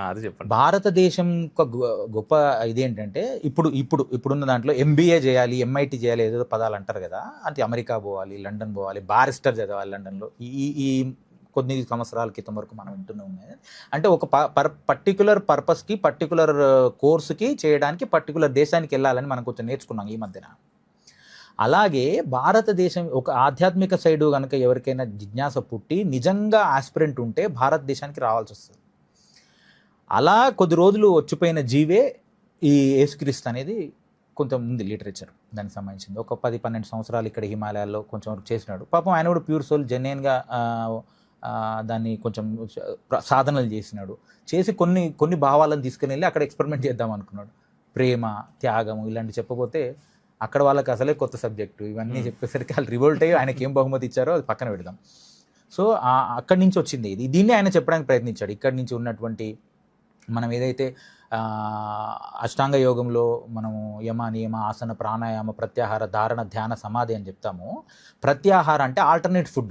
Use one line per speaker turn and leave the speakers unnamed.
అది చెప్పండి.
భారతదేశం ఒక గొప్ప ఇదేంటంటే ఇప్పుడున్న దాంట్లో ఎంబీఏ చేయాలి, ఎంఐటీ చేయాలి, ఏదో పదాలు అంటారు కదా. అంటే అమెరికా పోవాలి, లండన్ పోవాలి, బారిస్టర్ చదవాలి లండన్లో. ఈ ఈ కొన్ని సంవత్సరాల క్రితం వరకు మనం వింటూనే ఉన్నాయి. అంటే ఒక పర్టికులర్ పర్పస్కి, పర్టికులర్ కోర్సుకి చేయడానికి పర్టికులర్ దేశానికి వెళ్ళాలని మనం కొంచెం నేర్చుకున్నాం ఈ మధ్యన. అలాగే భారతదేశం ఒక ఆధ్యాత్మిక సైడు కనుక ఎవరికైనా జిజ్ఞాస పుట్టి నిజంగా ఆస్పిరెంట్ ఉంటే భారతదేశానికి రావాల్సి వస్తుంది. అలా కొద్ది రోజులు వచ్చిపోయిన జీవే ఈ యేసుక్రీస్తు అనేది కొంచెం ఉంది లిటరేచర్ దానికి సంబంధించింది. ఒక 10-12 సంవత్సరాలు ఇక్కడ హిమాలయాల్లో కొంచెం వరకు చేసినాడు. పాపం ఆయన కూడా ప్యూర్ సోల్, జెన్యున్గా దాన్ని కొంచెం సాధనలు చేసినాడు. చేసి కొన్ని భావాలను తీసుకుని వెళ్ళి అక్కడ ఎక్స్పెరిమెంట్ చేద్దాం అనుకున్నాడు. ప్రేమ, త్యాగము ఇలాంటి చెప్పబోతే అక్కడ వాళ్ళకి అసలే కొత్త సబ్జెక్టు. ఇవన్నీ చెప్పేసరికి వాళ్ళు రివోల్ట్ అయ్యి ఆయనకి ఏం బహుమతి ఇచ్చారో అది పక్కన పెడదాం. సో అక్కడి నుంచి వచ్చింది ఇది. దీన్ని ఆయన చెప్పడానికి ప్రయత్నించాడు. ఇక్కడి నుంచి ఉన్నటువంటి మనం ఏదైతే అష్టాంగ యోగంలో మనము యమ, నియమ, ఆసన, ప్రాణాయామ, ప్రత్యాహార, ధారణ, ధ్యాన, సమాధి అని చెప్తామో, ప్రత్యాహార అంటే ఆల్టర్నేట్ ఫుడ్.